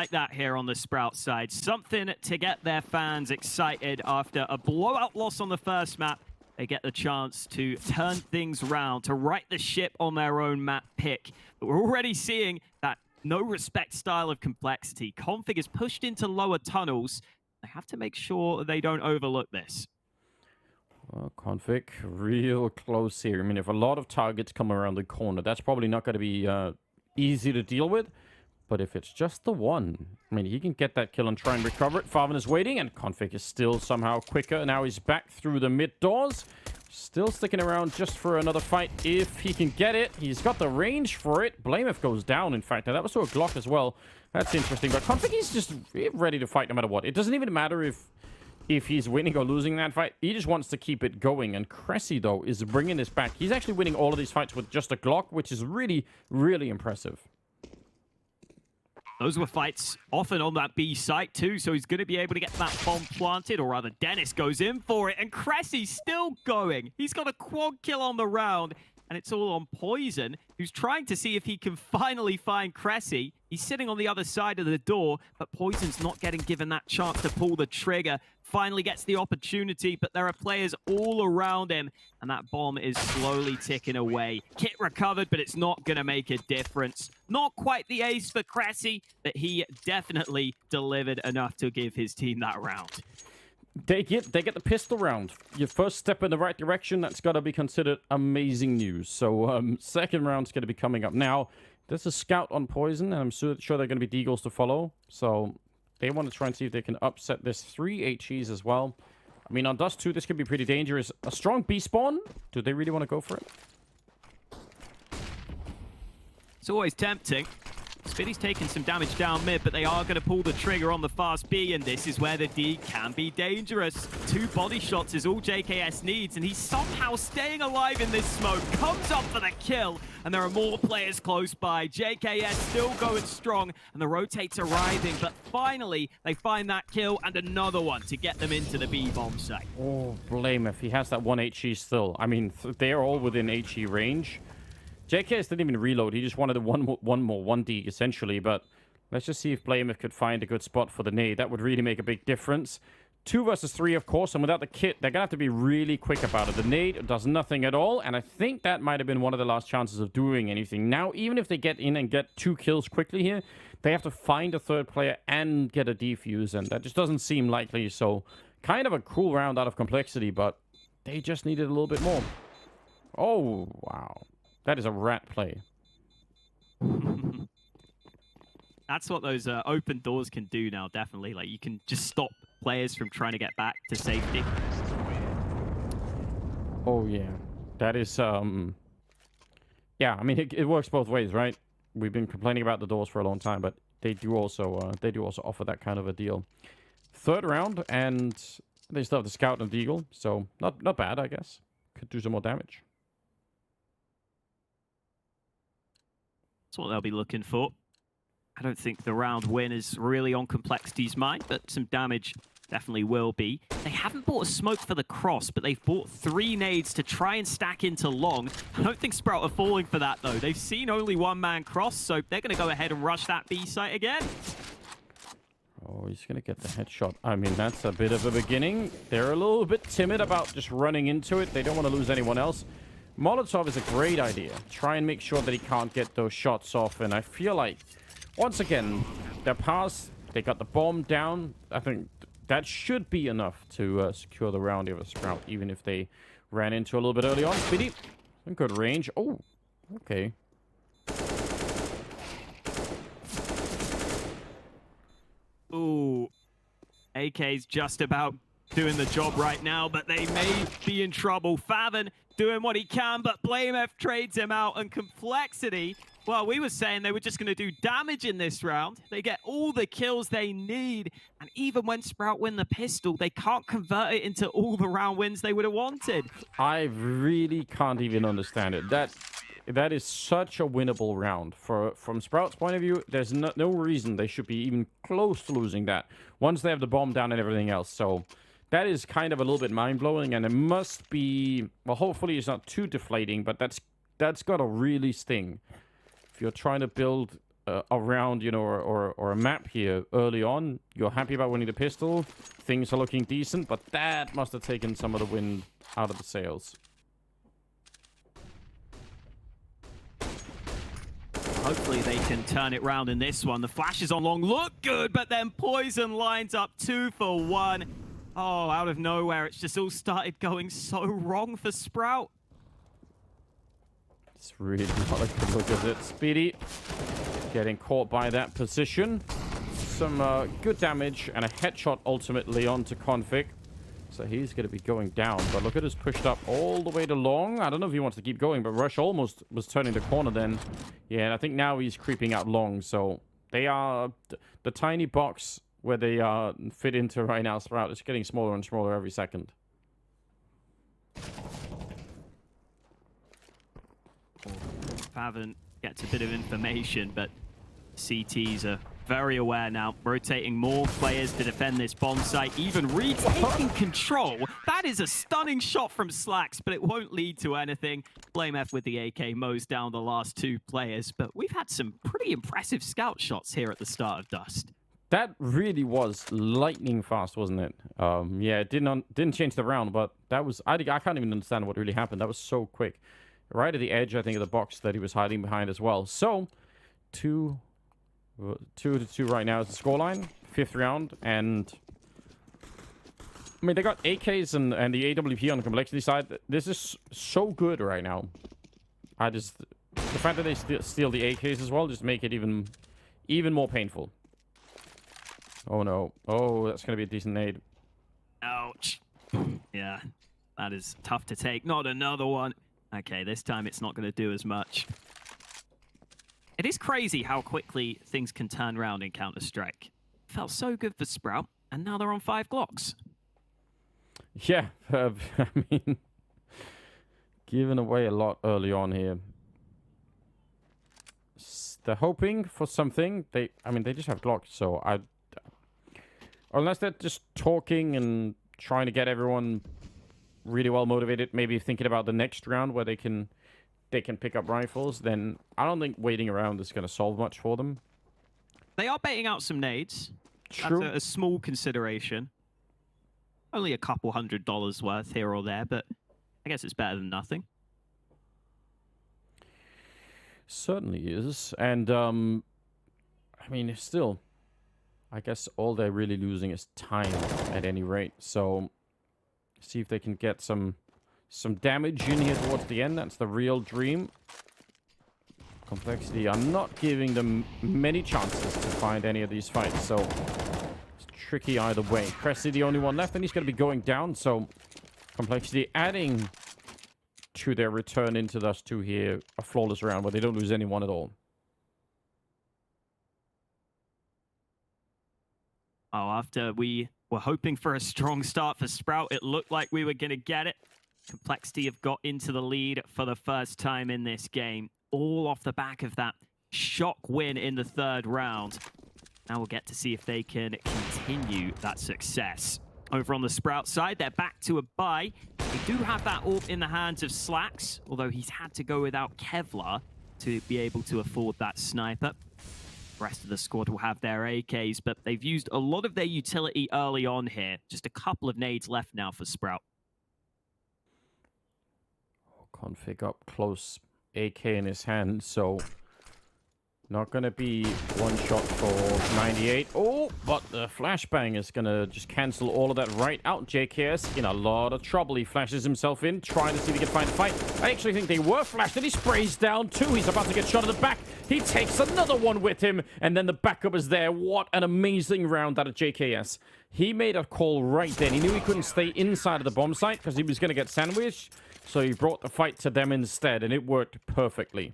like that here on the Sprout side. Something to get their fans excited after a blowout loss on the first map. They get the chance to turn things around, to right the ship on their own map pick. But we're already seeing that no respect style of complexity. Config is pushed into lower tunnels. They have to make sure they don't overlook this. Well, Config, real close here. I mean, if a lot of targets come around the corner, that's probably not going to be easy to deal with. But if it's just the one, I mean, he can get that kill and try and recover it. Farvan is waiting, and Config is still somehow quicker. Now he's back through the mid doors. Still sticking around just for another fight if he can get it. He's got the range for it. Blameth goes down, in fact. Now, that was to a Glock as well. That's interesting. But Config is just ready to fight no matter what. It doesn't even matter if he's winning or losing that fight. He just wants to keep it going. And Cressy, though, is bringing this back. He's actually winning all of these fights with just a Glock, which is really, really impressive. Those were fights often on that B site too, so he's going to be able to get that bomb planted, or rather Dennis goes in for it, and Cressy's still going. He's got a quad kill on the round, and it's all on Poison, who's trying to see if he can finally find Cressy. He's sitting on the other side of the door, but Poison's not getting given that chance to pull the trigger. Finally gets the opportunity, but there are players all around him, and that bomb is slowly ticking away. Kit recovered, but it's not going to make a difference. Not quite the ace for Cressy, but he definitely delivered enough to give his team that round. They get the pistol round. Your first step in the right direction, that's got to be considered amazing news. So, second round's going to be coming up. Now, there's a scout on Poison, and I'm sure there are going to be deagles to follow. So, they want to try and see if they can upset this 3 HEs as well. I mean, on Dust2, this could be pretty dangerous. A strong B spawn. Do they really want to go for it? It's always tempting. Spitty's taking some damage down mid, but they are going to pull the trigger on the fast B, and this is where the D can be dangerous. 2 body shots is all JKS needs, and he's somehow staying alive in this smoke. Comes up for the kill, and there are more players close by. JKS still going strong, and the rotates arriving, but finally they find that kill and another one to get them into the B-bomb site. Oh, blame if he has that 1 HE still. I mean, they're all within HE range. JKS didn't even reload. He just wanted a one more 1D, essentially. But let's just see if Blameth could find a good spot for the nade. That would really make a big difference. 2 versus 3, of course. And without the kit, they're going to have to be really quick about it. The nade does nothing at all. And I think that might have been one of the last chances of doing anything. Now, even if they get in and get 2 kills quickly here, they have to find a third player and get a defuse. And that just doesn't seem likely. So, kind of a cool round out of complexity. But they just needed a little bit more. Oh, wow. That is a rat play. That's what those open doors can do now, definitely. Like, you can just stop players from trying to get back to safety. Oh, yeah. That is, yeah, I mean, it works both ways, right? We've been complaining about the doors for a long time, but they do also offer that kind of a deal. Third round, and they still have the scout and deagle, so not bad, I guess. Could do some more damage. That's what they'll be looking for. I don't think the round win is really on Complexity's mind, but some damage definitely will be. They haven't bought a smoke for the cross, but they've bought 3 nades to try and stack into long. I don't think Sprout are falling for that, though. They've seen only 1-man cross, so they're going to go ahead and rush that B site again. Oh, he's going to get the headshot. I mean, that's a bit of a beginning. They're a little bit timid about just running into it. They don't want to lose anyone else. Molotov is a great idea. Try and make sure that he can't get those shots off. And I feel like, once again, their pass, they got the bomb down. I think that should be enough to secure the round of a Sprout, even if they ran into a little bit early on. Speedy, in good range. Oh, okay. Ooh, AK's just about doing the job right now, but they may be in trouble. Favon doing what he can, but Blameth trades him out, and Complexity, well, we were saying they were just going to do damage in this round. They get all the kills they need, and even when Sprout win the pistol, they can't convert it into all the round wins they would have wanted. I really can't even understand it. That is such a winnable round. From Sprout's point of view, there's no reason they should be even close to losing that once they have the bomb down and everything else. So that is kind of a little bit mind-blowing, and it must be, well, hopefully it's not too deflating, but that's got to really sting. If you're trying to build a round, you know, or a map here early on, you're happy about winning the pistol, things are looking decent, but that must have taken some of the wind out of the sails. Hopefully they can turn it round in this one. The flashes on long look good, but then Poison lines up 2 for 1. Oh, out of nowhere, it's just all started going so wrong for Sprout. It's really not a good look, is it? Speedy getting caught by that position. Some good damage and a headshot ultimately onto Config. So he's going to be going down. But look at us pushed up all the way to long. I don't know if he wants to keep going, but Rush almost was turning the corner then. Yeah, and I think now he's creeping out long. So they are... The tiny box where they fit into right now, Sprout, is getting smaller and smaller every second. Favant gets a bit of information, but CTs are very aware now, rotating more players to defend this bomb site, even retaking control. That is a stunning shot from Slacks, but it won't lead to anything. Flame F with the AK mows down the last 2 players, but we've had some pretty impressive scout shots here at the start of Dust. That really was lightning fast, wasn't it? Yeah, it didn't change the round, but that was... I can't even understand what really happened. That was so quick. Right at the edge, I think, of the box that he was hiding behind as well. So, 2 to 2 right now is the scoreline. 5th round, and... I mean, they got AKs and the AWP on the complexity side. This is so good right now. The fact that they steal the AKs as well just make it even more painful. Oh, no. Oh, that's going to be a decent nade. Ouch. Yeah, that is tough to take. Not another one. Okay, this time it's not going to do as much. It is crazy how quickly things can turn around in Counter-Strike. Felt so good for Sprout, and now they're on 5 Glocks. Yeah, I mean, giving away a lot early on here. They're hoping for something. They just have Glocks, so unless they're just talking and trying to get everyone really well motivated, maybe thinking about the next round where they can pick up rifles, then I don't think waiting around is going to solve much for them. They are baiting out some nades. True. That's a small consideration. Only a couple $100 worth here or there, but I guess it's better than nothing. Certainly is. And, I mean, still, I guess all they're really losing is time at any rate. So, see if they can get some damage in here towards the end. That's the real dream. Complexity, I'm not giving them many chances to find any of these fights, so it's tricky either way. Cressy, the only one left, and he's going to be going down, so Complexity adding to their return into Dust2 here, a flawless round where they don't lose anyone at all. Oh, after we were hoping for a strong start for Sprout, it looked like we were going to get it. Complexity have got into the lead for the first time in this game, all off the back of that shock win in the 3rd round. Now we'll get to see if they can continue that success. Over on the Sprout side, they're back to a bye. They do have that AWP in the hands of Slacks, although he's had to go without Kevlar to be able to afford that sniper. The rest of the squad will have their AKs, but they've used a lot of their utility early on here. Just a couple of nades left now for Sprout. Config up close, AK in his hand, so not going to be one shot for 98. Oh, but the flashbang is going to just cancel all of that right out. JKS in a lot of trouble. He flashes himself in, trying to see if he can find a fight. I actually think they were flashed, and he sprays down too. He's about to get shot in the back. He takes another one with him, and then the backup is there. What an amazing round out of JKS. He made a call right then. He knew he couldn't stay inside of the bomb site because he was going to get sandwiched. So he brought the fight to them instead, and it worked perfectly.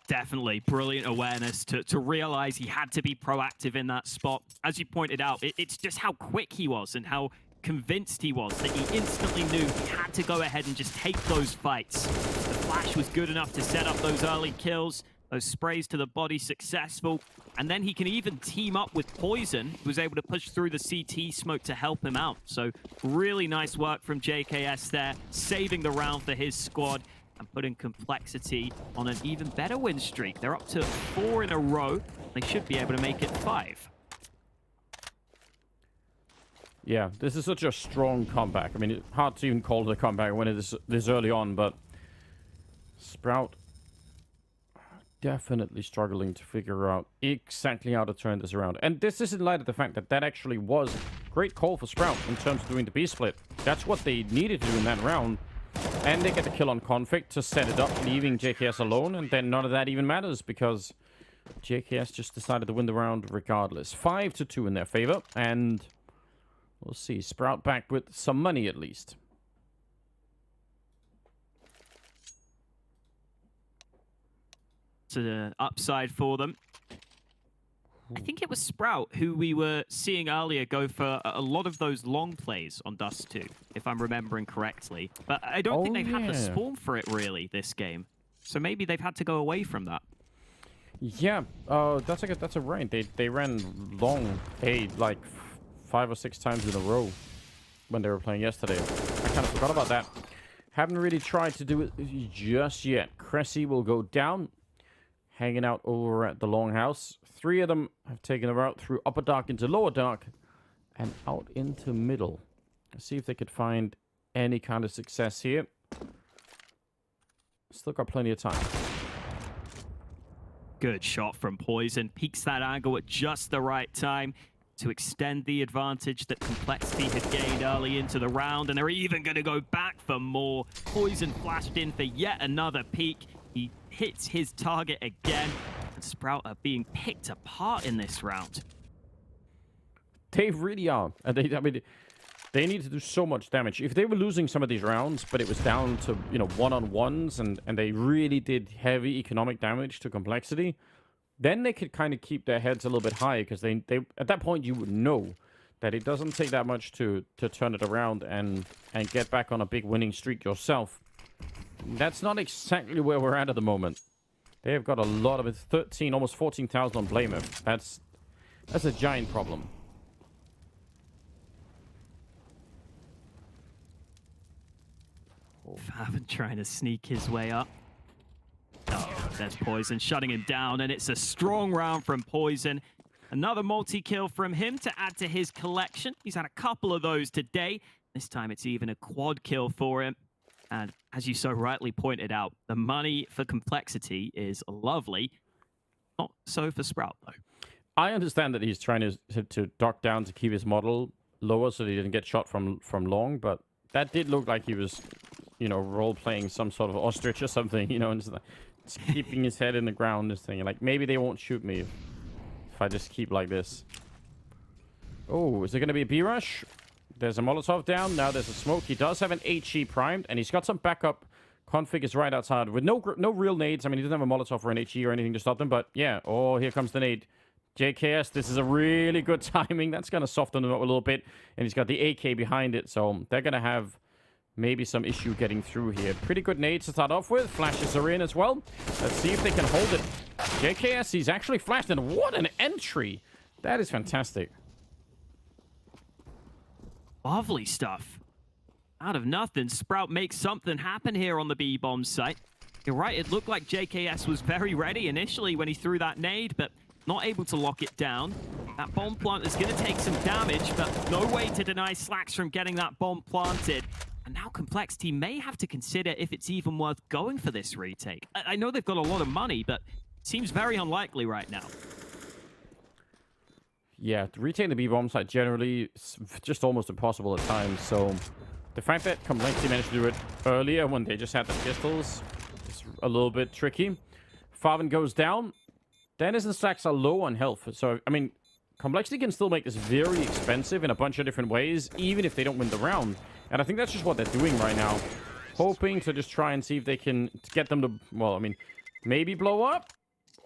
Definitely brilliant awareness to realize he had to be proactive in that spot. As you pointed out, it's just how quick he was and how convinced he was that he instantly knew he had to go ahead and just take those fights. The flash was good enough to set up those early kills, those sprays to the body successful, and then he can even team up with Poison, who was able to push through the CT smoke to help him out. So really nice work from JKS there, saving the round for his squad. and putting Complexity on an even better win streak. They're up to 4 in a row. They should be able to make it 5. Yeah, this is such a strong comeback. I mean, it's hard to even call it a comeback when it is this early on, but Sprout definitely struggling to figure out exactly how to turn this around. And this is in light of the fact that that actually was a great call for Sprout in terms of doing the B-split. That's what they needed to do in that round. And they get the kill on Config to set it up, leaving JKS alone. And then none of that even matters because JKS just decided to win the round regardless. 5-2 in their favor. And we'll see. Sprout back with some money at least. To the upside for them. I think it was Sprout who we were seeing earlier go for a lot of those long plays on Dust2, if I'm remembering correctly. But I don't think they've had the spawn for it really this game. So maybe they've had to go away from that. Yeah, that's a right. They ran long A like 5 or 6 times in a row when they were playing yesterday. I kind of forgot about that. Haven't really tried to do it just yet. Cressy will go down. Hanging out over at the longhouse. 3 of them have taken a route through upper dark into lower dark and out into middle. Let's see if they could find any kind of success here. Still got plenty of time. Good shot from Poison. Peaks that angle at just the right time to extend the advantage that Complexity had gained early into the round. And they're even going to go back for more. Poison flashed in for yet another peek. He hits his target again, and Sprout are being picked apart in this round. They really are. And they need to do so much damage. If they were losing some of these rounds, but it was down to, one-on-ones, and they really did heavy economic damage to Complexity, then they could kind of keep their heads a little bit high, because they at that point you would know that it doesn't take that much to turn it around and get back on a big winning streak yourself. That's not exactly where we're at the moment. They have got a lot of it. 13, almost 14,000 on Blamer. That's a giant problem. Faven trying to sneak his way up. Oh, there's Poison shutting him down, and it's a strong round from Poison. Another multi-kill from him to add to his collection. He's had a couple of those today. This time it's even a quad kill for him. And as you so rightly pointed out, the money for Complexity is lovely. Not so for Sprout, though. I understand that he's trying to dock down to keep his model lower so that he didn't get shot from long, but that did look like he was, role-playing some sort of ostrich or something, and just keeping his head in the ground, just thinking, like, maybe they won't shoot me if I just keep like this. Oh, is there going to be a B-rush? There's a Molotov down. Now there's a smoke. He does have an HE primed, and he's got some backup. Config is right outside with no real nades. I mean, he doesn't have a Molotov or an HE or anything to stop them, but yeah. Oh, here comes the nade. JKS, this is a really good timing. That's going to soften him up a little bit, and he's got the AK behind it, so they're going to have maybe some issue getting through here. Pretty good nades to start off with. Flashes are in as well. Let's see if they can hold it. JKS, he's actually flashed, and what an entry. That is fantastic. Lovely stuff. Out of nothing, Sprout makes something happen here on the B-bomb site. You're right, it looked like JKS was very ready initially when he threw that nade, but not able to lock it down. That bomb plant is going to take some damage, but no way to deny Slacks from getting that bomb planted. And now Complexity may have to consider if it's even worth going for this retake. I know they've got a lot of money, but it seems very unlikely right now. Yeah, to retain the B-bomb site generally is just almost impossible at times, so the fact that Complexity managed to do it earlier when they just had the pistols is a little bit tricky. Faven goes down. Dennis and Slacks are low on health, so, I mean, Complexity can still make this very expensive in a bunch of different ways, even if they don't win the round. And I think that's just what they're doing right now. Hoping to just try and see if they can get them to, well, I mean, maybe blow up?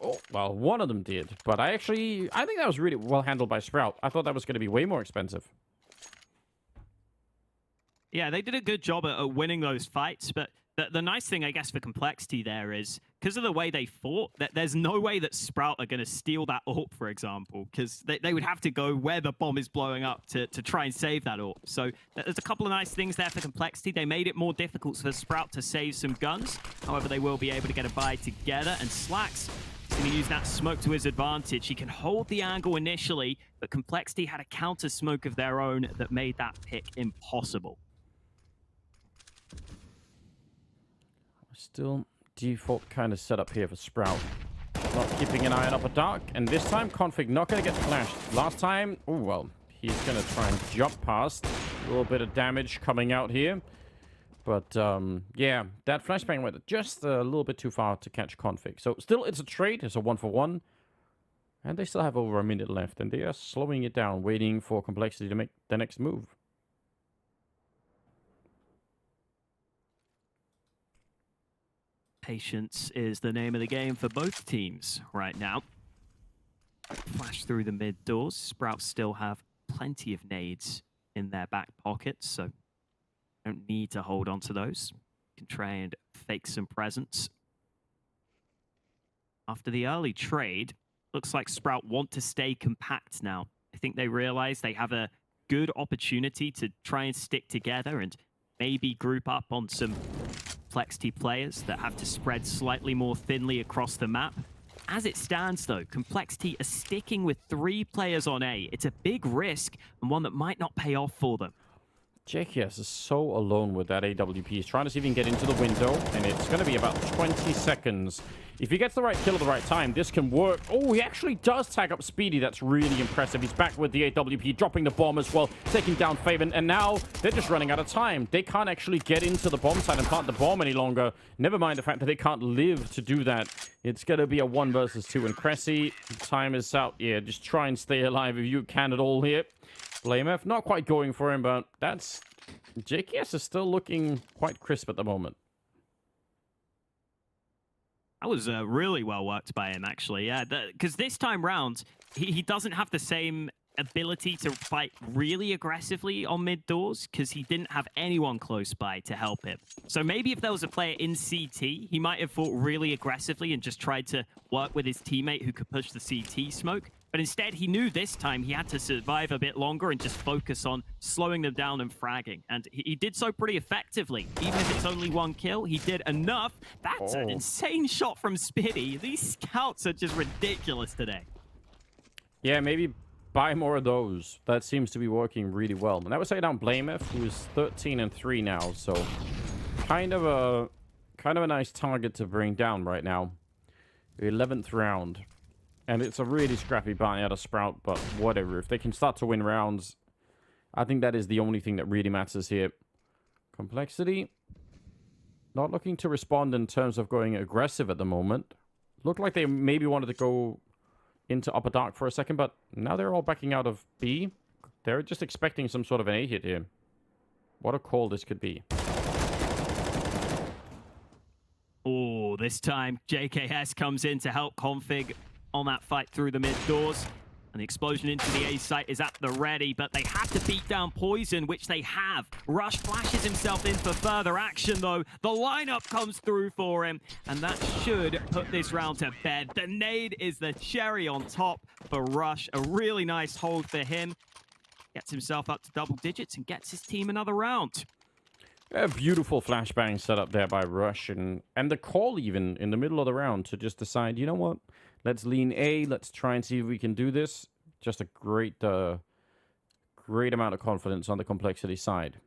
Oh, well, one of them did. But I think that was really well handled by Sprout. I thought that was going to be way more expensive. Yeah, they did a good job at winning those fights, but the nice thing, I guess, for Complexity there is because of the way they fought, that there's no way that Sprout are going to steal that AWP, for example, because they would have to go where the bomb is blowing up to try and save that AWP. So there's a couple of nice things there for Complexity. They made it more difficult for Sprout to save some guns. However, they will be able to get a buy together, and Slacks is going to use that smoke to his advantage. He can hold the angle initially, but Complexity had a counter smoke of their own that made that pick impossible. Still default kind of setup here for Sprout. Not keeping an eye on upper dark, and this time Config not going to get flashed. Last time, oh well, he's going to try and jump past. A little bit of damage coming out here. But yeah, that flashbang went just a little bit too far to catch Config. So still, it's a trade. It's a 1-for-1. And they still have over a minute left, and they are slowing it down, waiting for Complexity to make the next move. Patience is the name of the game for both teams right now. Flash through the mid doors. Sprouts still have plenty of nades in their back pockets, so don't need to hold on to those. Can try and fake some presence. After the early trade, looks like Sprout want to stay compact now. I think they realize they have a good opportunity to try and stick together and maybe group up on some Complexity players that have to spread slightly more thinly across the map. As it stands, though, Complexity are sticking with 3 players on A. It's a big risk and one that might not pay off for them. JKS is so alone with that AWP. He's trying to see if he can get into the window, and it's going to be about 20 seconds. If he gets the right kill at the right time, this can work. Oh, he actually does tag up Speedy. That's really impressive. He's back with the AWP, dropping the bomb as well, taking down Faven, and now they're just running out of time. They can't actually get into the bomb site and plant the bomb any longer. Never mind the fact that they can't live to do that. It's going to be a 1 versus 2, and Cressy, time is out. Yeah, just try and stay alive if you can at all here. BlameF not quite going for him, but that's... JKS is still looking quite crisp at the moment. That was really well worked by him, actually. Yeah, because this time round, he doesn't have the same ability to fight really aggressively on mid doors because he didn't have anyone close by to help him. So maybe if there was a player in CT, he might have fought really aggressively and just tried to work with his teammate who could push the CT smoke. But instead, he knew this time he had to survive a bit longer and just focus on slowing them down and fragging. And he did so pretty effectively. Even if it's only 1 kill, he did enough. That's an insane shot from Spitty. These scouts are just ridiculous today. Yeah, maybe buy more of those. That seems to be working really well. And that was taking down BlameF, who is 13-3 now. So kind of a nice target to bring down right now. The 11th round. And it's a really scrappy buy out of Sprout, but whatever. If they can start to win rounds, I think that is the only thing that really matters here. Complexity, not looking to respond in terms of going aggressive at the moment. Looked like they maybe wanted to go into upper dark for a second, but now they're all backing out of B. They're just expecting some sort of an A hit here. What a call this could be. Oh, this time JKS comes in to help Config on that fight through the mid doors. And the explosion into the A site is at the ready, but they have to beat down Poison, which they have. Rush flashes himself in for further action, though. The lineup comes through for him, and that should put this round to bed. The nade is the cherry on top for Rush. A really nice hold for him. Gets himself up to double digits and gets his team another round. A beautiful flashbang set up there by Rush, and the call even in the middle of the round to just decide, you know what? Let's lean A. Let's try and see if we can do this. Just a great amount of confidence on the Complexity side.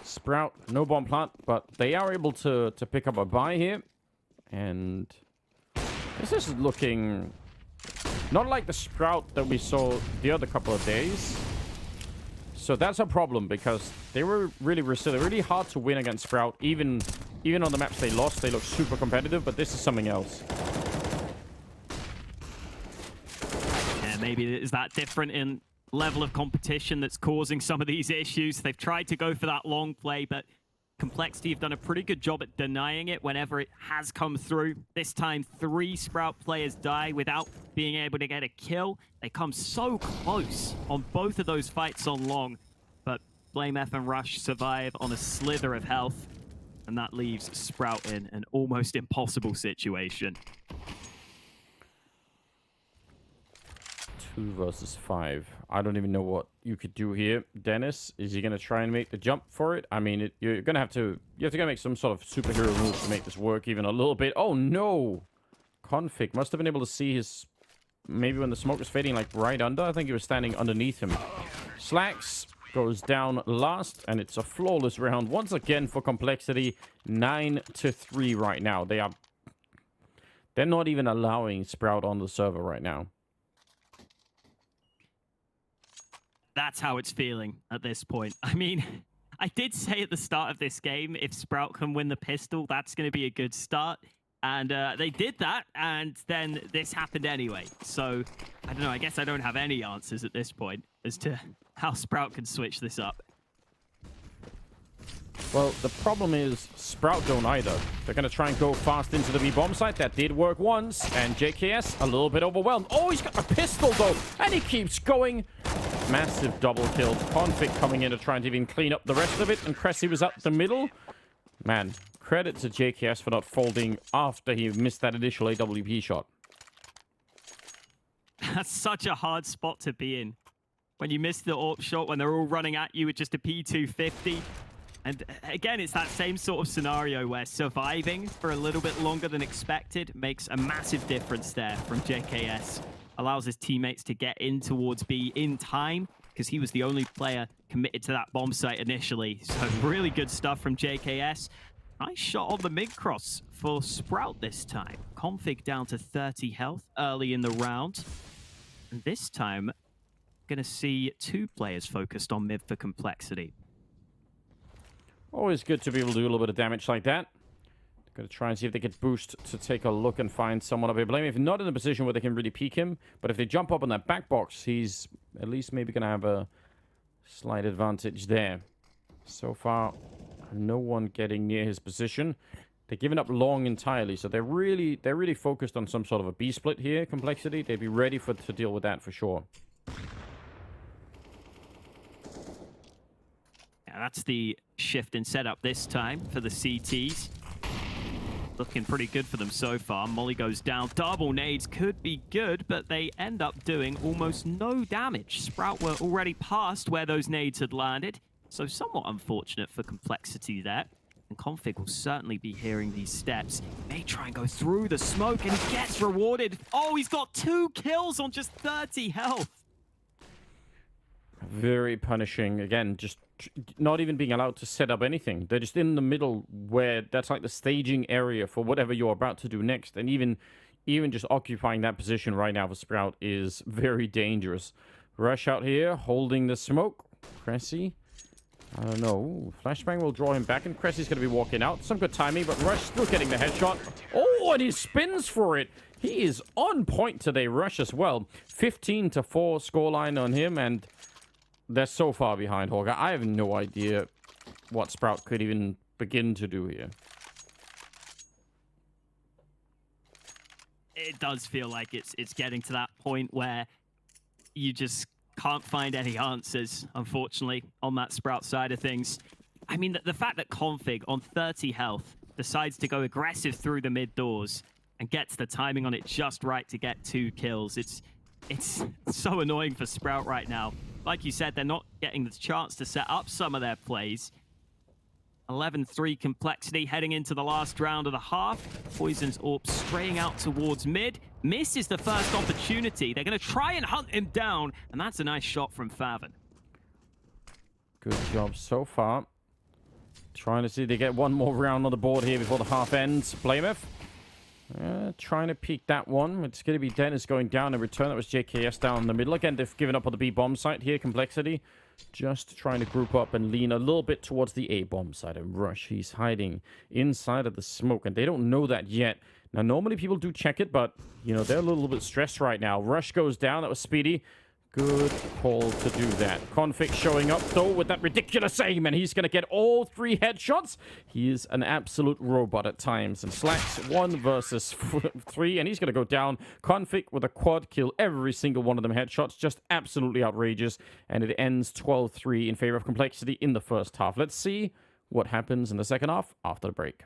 Sprout, no bomb plant, but they are able to pick up a buy here. And this is looking not like the Sprout that we saw the other couple of days. So that's a problem because they were really resilient, really hard to win against Sprout. Even on the maps they lost, they look super competitive, but this is something else. Maybe is that different in level of competition that's causing some of these issues. They've tried to go for that long play, but Complexity have done a pretty good job at denying it whenever it has come through. This time, 3 Sprout players die without being able to get a kill. They come so close on both of those fights on long, but BlameF and Rush survive on a slither of health. And that leaves Sprout in an almost impossible situation. 2 versus 5. I don't even know what you could do here. Dennis, is he going to try and make the jump for it? I mean, you're going to have to... You have to go make some sort of superhero move to make this work even a little bit. Oh, no! Config must have been able to see his... Maybe when the smoke was fading, like, right under. I think he was standing underneath him. Slacks goes down last, and it's a flawless round. Once again for Complexity, 9-3 right now. They're not even allowing Sprout on the server right now. That's how it's feeling at this point. I mean, I did say at the start of this game, if Sprout can win the pistol, that's going to be a good start. And they did that, and then this happened anyway. So, I don't know, I guess I don't have any answers at this point as to how Sprout can switch this up. Well, the problem is Sprout don't either. They're going to try and go fast into the B-bomb site. That did work once, and JKS a little bit overwhelmed. Oh, he's got a pistol, though, and he keeps going. Massive double kill. Config coming in to try and even clean up the rest of it, and Cressy was up the middle. Man, credit to JKS for not folding after he missed that initial AWP shot. That's such a hard spot to be in. When you miss the AWP shot, when they're all running at you with just a P250. And again, it's that same sort of scenario where surviving for a little bit longer than expected makes a massive difference there from JKS. Allows his teammates to get in towards B in time, because he was the only player committed to that bomb site initially. So really good stuff from JKS. Nice shot on the mid-cross for Sprout this time. Config down to 30 health early in the round. And this time, going to see 2 players focused on mid for Complexity. Always good to be able to do a little bit of damage like that. Going to try and see if they get boost to take a look and find someone up here. Blame if not in a position where they can really peek him. But if they jump up on that back box, he's at least maybe going to have a slight advantage there. So far, no one getting near his position. They're giving up long entirely, so they're really focused on some sort of a B split here. Complexity, they'd be ready to deal with that for sure. Yeah, that's the shift in setup this time for the CTs. Looking pretty good for them so far. Molly goes down. Double nades could be good, but they end up doing almost no damage. Sprout were already past where those nades had landed, so somewhat unfortunate for Complexity there. And Config will certainly be hearing these steps. He may try and go through the smoke, and he gets rewarded. Oh, he's got 2 kills on just 30 health. Very punishing. Again, just not even being allowed to set up anything. They're just in the middle where that's like the staging area for whatever you're about to do next. And even just occupying that position right now for Sprout is very dangerous. Rush out here, holding the smoke. Cressy, I don't know. Flashbang will draw him back, and Cressy's going to be walking out. Some good timing, but Rush still getting the headshot. Oh, and he spins for it. He is on point today, Rush as well. 15-4 scoreline on him, and they're so far behind, Holger. I have no idea what Sprout could even begin to do here. It does feel like it's getting to that point where you just can't find any answers, unfortunately, on that Sprout side of things. I mean, the fact that Config, on 30 health, decides to go aggressive through the mid doors and gets the timing on it just right to get 2 kills, it's so annoying for Sprout right now. Like you said, they're not getting the chance to set up some of their plays. 11-3 Complexity heading into the last round of the half. Poison's AWP straying out towards mid. Misses the first opportunity. They're going to try and hunt him down, and that's a nice shot from Favin. Good job so far. Trying to see if they get one more round on the board here before the half ends. Blameth. Trying to peek that one. It's going to be Dennis going down in return. That was JKS down in the middle. Again, they've given up on the B-bomb site here. Complexity just trying to group up and lean a little bit towards the A-bomb side. And Rush, he's hiding inside of the smoke, and they don't know that yet. Now, normally people do check it, but, you know, they're a little bit stressed right now. Rush goes down. That was Speedy. Good call to do that. Config showing up, though, with that ridiculous aim, and he's going to get all 3 headshots. He is an absolute robot at times. And Slacks 1 versus 3, and he's going to go down. Config with a quad kill, every single one of them headshots. Just absolutely outrageous. And it ends 12-3 in favor of Complexity in the first half. Let's see what happens in the second half after the break.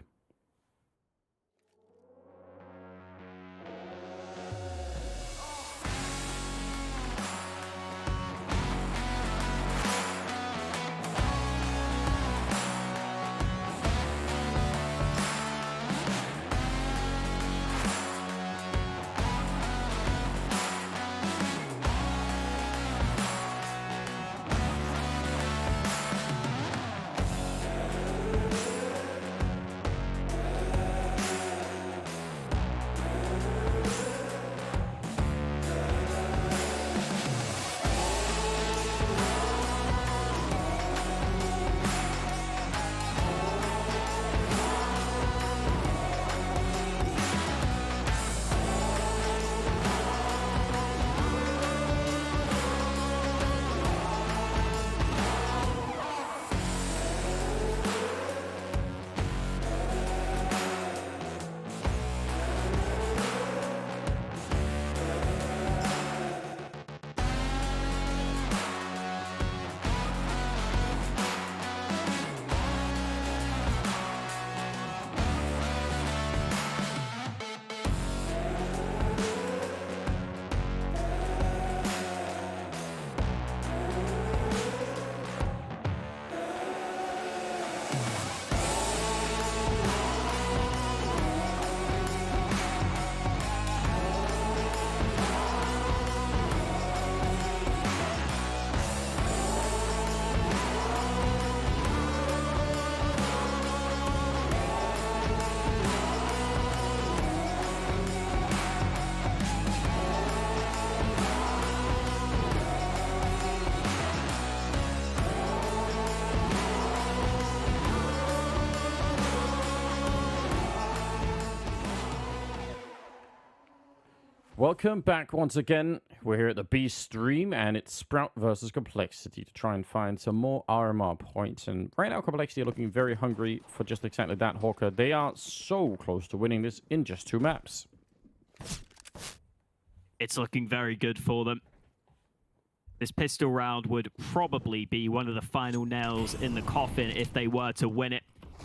Welcome back once again. We're here at the B stream, and it's Sprout versus Complexity to try and find some more RMR points. And right now, Complexity are looking very hungry for just exactly that, Hawker. They are so close to winning this in just 2 maps. It's looking very good for them. This pistol round would probably be one of the final nails in the coffin if they were to win it.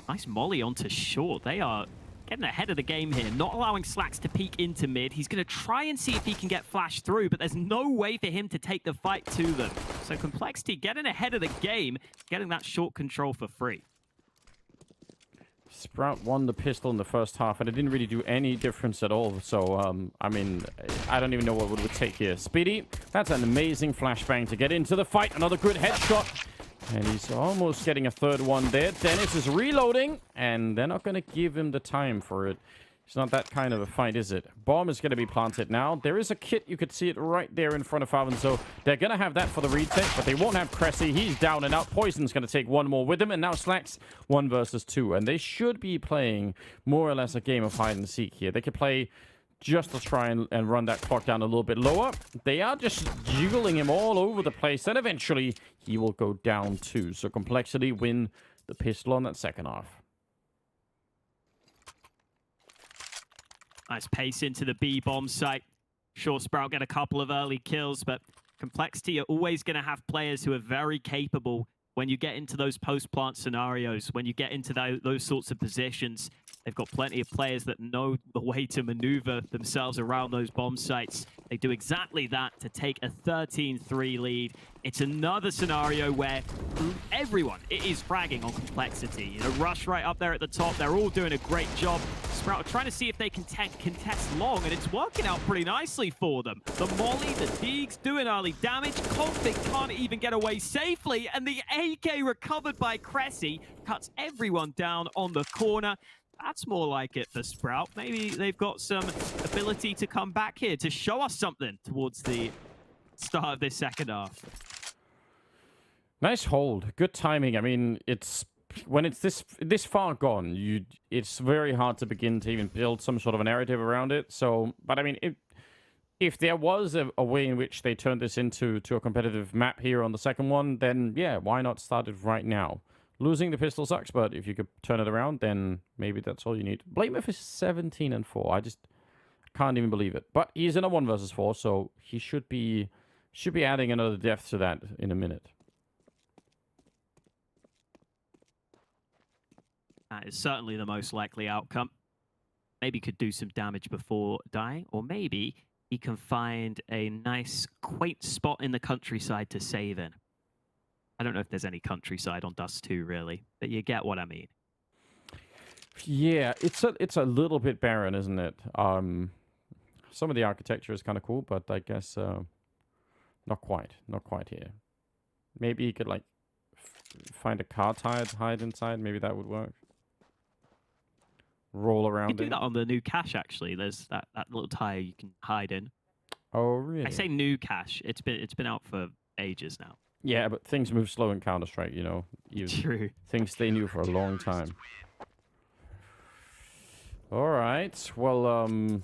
Nice molly onto short. They are getting ahead of the game here, not allowing Slacks to peek into mid. He's going to try and see if he can get flashed through, but there's no way for him to take the fight to them. So Complexity getting ahead of the game, getting that short control for free. Sprout won the pistol in the first half, and it didn't really do any difference at all. So, I mean, I don't even know what it would take here. Speedy, that's an amazing flashbang to get into the fight. Another good headshot. And he's almost getting a third one there. Dennis is reloading, and they're not going to give him the time for it. It's not that kind of a fight, is it? Bomb is going to be planted now. There is a kit. You could see it right there in front of Falvin. So they're going to have that for the retake, but they won't have Cressy. He's down and out. Poison's going to take one more with him, and now Slacks 1 versus 2. And they should be playing more or less a game of hide and seek here. They could play just to try and run that clock down a little bit lower. They are just jiggling him all over the place, and eventually he will go down too. So Complexity win the pistol on that second half. Nice pace into the B bomb site. Sure, Sprout get a couple of early kills, but Complexity are always going to have players who are very capable when you get into those post-plant scenarios, when you get into those sorts of positions. They've got plenty of players that know the way to maneuver themselves around those bomb sites. They do exactly that to take a 13-3 lead. It's another scenario where everyone is fragging on Complexity. You know, Rush right up there at the top. They're all doing a great job. Sprout trying to see if they can contest long, and it's working out pretty nicely for them. The Molly, the Deegs doing early damage. Config can't even get away safely, and the AK recovered by Cressy cuts everyone down on the corner. That's more like it for Sprout. Maybe they've got some ability to come back here to show us something towards the start of this second half. Nice hold. Good timing. I mean, it's when it's this far gone, it's very hard to begin to even build some sort of a narrative around it. So, but I mean, if there was a way in which they turned this into a competitive map here on the second one, then yeah, why not start it right now? Losing the pistol sucks, but if you could turn it around, then maybe that's all you need. Blamer is 17-4. I just can't even believe it. But he's in a 1 versus 4, so he should be adding another depth to that in a minute. That is certainly the most likely outcome. Maybe could do some damage before dying, or maybe he can find a nice, quaint spot in the countryside to save in. I don't know if there's any countryside on Dust 2, really, but you get what I mean. Yeah, it's a little bit barren, isn't it? Some of the architecture is kind of cool, but I guess not quite here. Maybe you could like find a car tire to hide inside. Maybe that would work. Roll around. You can do that on the new cache. Actually, there's that little tire you can hide in. Oh really? I say new cache. It's been out for ages now. Yeah, but things move slow in Counter-Strike. You know, True. Things stay new for a long time. All right. Well,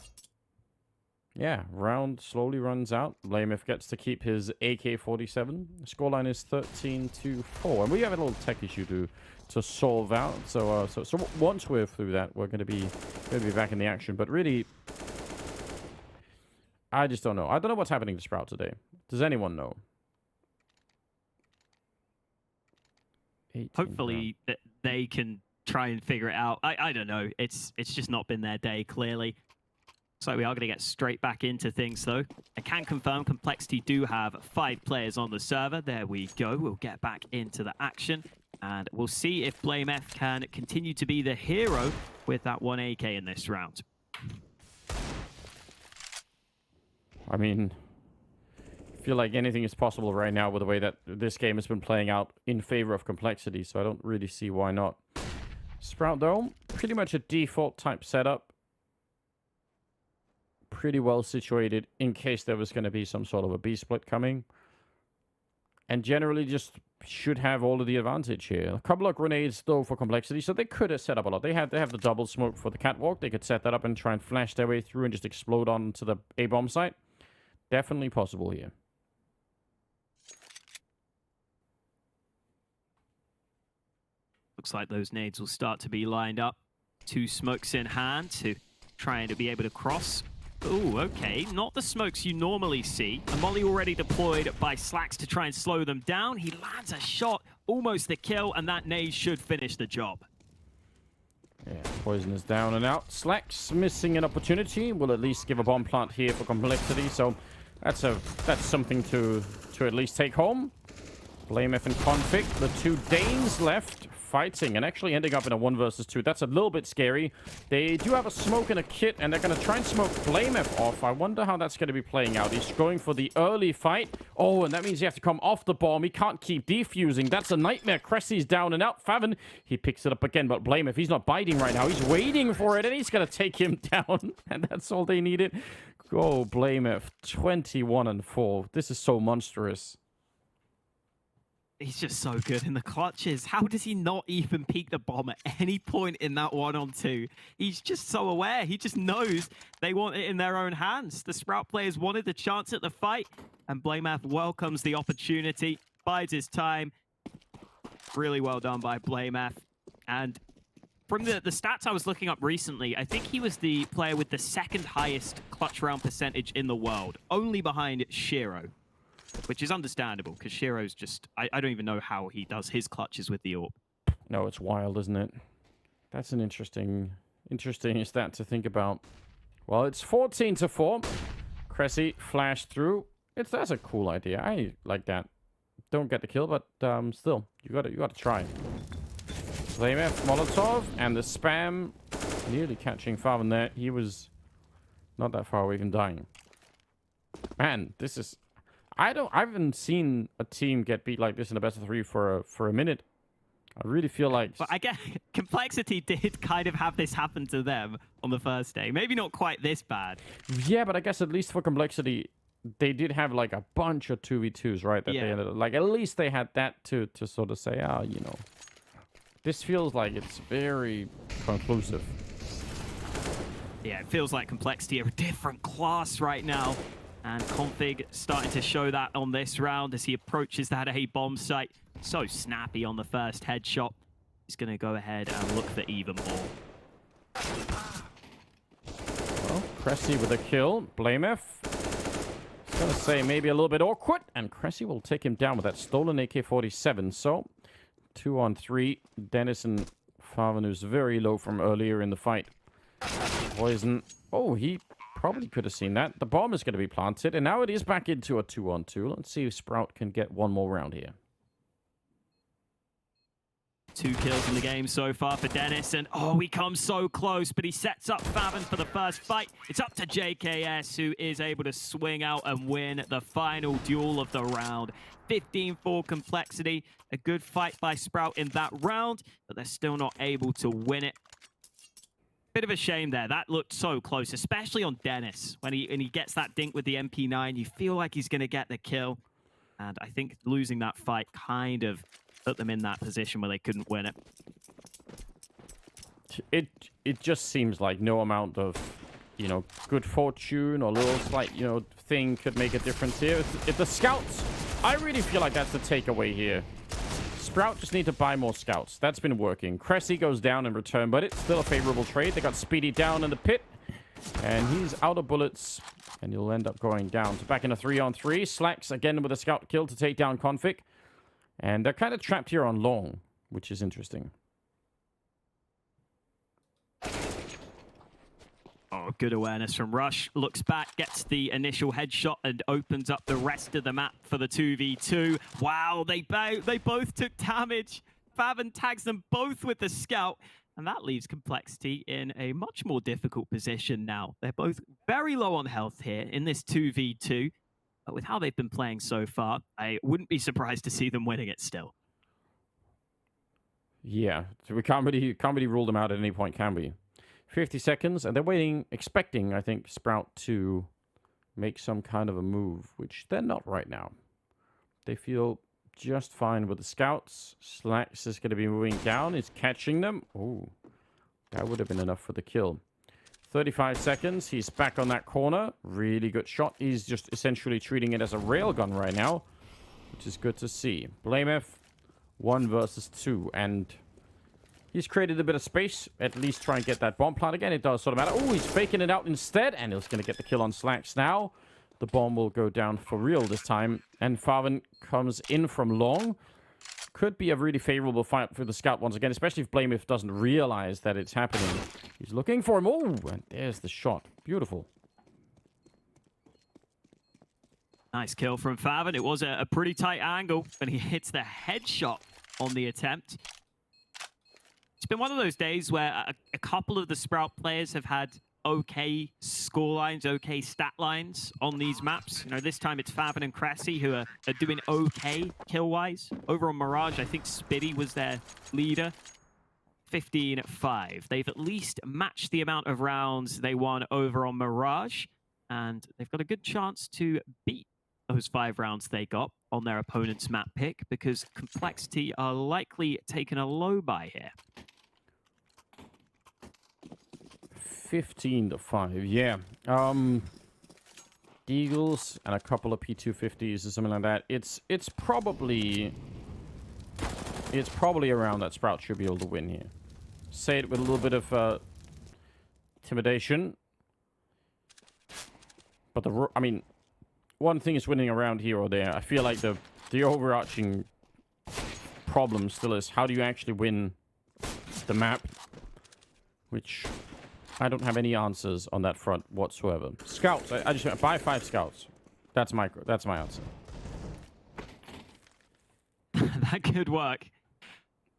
yeah, round slowly runs out. Blamef gets to keep his AK-47. Scoreline is 13-4, and we have a little tech issue to solve out. So once we're through that, we're going to be back in the action. But really, I just don't know. I don't know what's happening to Sprout today. Does anyone know? Hopefully they can try and figure it out. I don't know. It's just not been their day, clearly. So we are going to get straight back into things, though. I can confirm Complexity do have 5 players on the server. There we go. We'll get back into the action. And we'll see if Blamef can continue to be the hero with that 1 AK in this round. I mean, I feel like anything is possible right now with the way that this game has been playing out in favor of Complexity, so I don't really see why not. Sprout, though, pretty much a default type setup. Pretty well situated in case there was going to be some sort of a B split coming. And generally just should have all of the advantage here. A couple of grenades, though, for Complexity, so they could have set up a lot. They have the double smoke for the catwalk. They could set that up and try and flash their way through and just explode onto the A-bomb site. Definitely possible here. Looks like those nades will start to be lined up. 2 smokes in hand to trying to be able to cross. Ooh, okay. Not the smokes you normally see. A molly already deployed by Slacks to try and slow them down. He lands a shot, almost the kill, and that nade should finish the job. Yeah, Poison is down and out. Slacks missing an opportunity. Will at least give a bomb plant here for Complexity, so that's something to at least take home. Blamef and Config, the 2 Danes left fighting and actually ending up in a 1 versus 2. That's a little bit scary. They do have a smoke and a kit, and they're going to try and smoke Blamef off. I wonder how that's going to be playing out. He's going for the early fight. Oh, and that means you have to come off the bomb. He can't keep defusing. That's a nightmare. Cressy's down and out. Favin, he picks it up again, but Blamef, he's not biting right now. He's waiting for it, and he's going to take him down, and that's all they needed. Go, Blamef, 21-4. This is so monstrous. He's just so good in the clutches. How does he not even peek the bomb at any point in that 1-on-2? He's just so aware. He just knows they want it in their own hands. The Sprout players wanted the chance at the fight, and Blamef welcomes the opportunity, bides his time. Really well done by Blamef. And from the stats I was looking up recently, I think he was the player with the 2nd highest clutch round percentage in the world, only behind Shiro. Which is understandable, because Shiro's just... I don't even know how he does his clutches with the AWP. No, it's wild, isn't it? That's an interesting stat to think about. Well, it's 14-4. Cressy flashed through. That's a cool idea. I like that. Don't get the kill, but still, you gotta try. Blamef, Molotov, and the spam nearly catching Favin there. He was not that far away from dying. Man, this is... I haven't seen a team get beat like this in a best of 3 for a minute. I really feel like... But I guess Complexity did kind of have this happen to them on the first day. Maybe not quite this bad. Yeah, but I guess at least for Complexity, they did have like a bunch of 2v2s, right? That they ended up, like, at least they had that to sort of say, you know, this feels like it's very conclusive. Yeah, it feels like Complexity are a different class right now. And Config starting to show that on this round as he approaches that A-bomb site. So snappy on the first headshot. He's going to go ahead and look for even more. Well, Cressy with a kill. Blamef. He's going to say maybe a little bit awkward. And Cressy will take him down with that stolen AK-47. So, 2-on-3. Dennis and Farvan, who's very low from earlier in the fight. Poison. Oh, he probably could have seen that. The bomb is going to be planted, and now it is back into a 2-on-2. Let's see if Sprout can get one more round here. 2 kills in the game so far for Dennis, and oh, he comes so close, but he sets up Favin for the first fight. It's up to JKS, who is able to swing out and win the final duel of the round. 15-4 complexity. A good fight by Sprout in that round, but they're still not able to win it. Bit of a shame there. That looked so close, especially on Dennis. When he gets that dink with the MP9, you feel like he's going to get the kill. And I think losing that fight kind of put them in that position where they couldn't win it. It just seems like no amount of, you know, good fortune or little slight, you know, thing could make a difference here. If the scouts, I really feel like that's the takeaway here. Sprout just need to buy more scouts. That's been working. Cressy goes down in return, but it's still a favorable trade. They got Speedy down in the pit, and he's out of bullets, and he'll end up going down. So back in a 3-on-3. Slacks again with a scout kill to take down Config. And they're kind of trapped here on long, which is interesting. Oh, good awareness from Rush. Looks back, gets the initial headshot, and opens up the rest of the map for the 2v2. Wow, they both took damage. Favin tags them both with the scout, and that leaves Complexity in a much more difficult position now. They're both very low on health here in this 2v2. But with how they've been playing so far, I wouldn't be surprised to see them winning it still. Yeah, so we can't really rule them out at any point, can we? 50 seconds, and they're waiting, expecting, I think, Sprout to make some kind of a move, which they're not right now. They feel just fine with the scouts. Slacks is going to be moving down. He's catching them. Oh, that would have been enough for the kill. 35 seconds. He's back on that corner. Really good shot. He's just essentially treating it as a railgun right now, which is good to see. Blamef, 1 versus 2, and he's created a bit of space. At least try and get that bomb plant again. It does sort of matter. Oh, he's faking it out instead, and he's going to get the kill on Slacks now. The bomb will go down for real this time, and Farvan comes in from long. Could be a really favorable fight for the scout once again, especially if Blamef doesn't realize that it's happening. He's looking for him. Oh, and there's the shot. Beautiful. Nice kill from Favin. It was a pretty tight angle, but he hits the headshot on the attempt. It's been one of those days where a couple of the Sprout players have had okay score lines, okay stat lines on these maps. You know, this time it's Favin and Cressy who are doing okay kill-wise. Over on Mirage, I think Spiddy was their leader. 15-5. They've at least matched the amount of rounds they won over on Mirage, and they've got a good chance to beat those 5 rounds they got on their opponent's map pick, because Complexity are likely taking a low buy here. 15-5, yeah. Eagles and a couple of P250s or something like that. It's probably around that Sprout should be able to win here. Say it with a little bit of intimidation. But I mean, one thing is winning around here or there. I feel like the overarching problem still is, how do you actually win the map? Which I don't have any answers on that front whatsoever. Scouts. I just buy 5 scouts. That's my answer. That could work.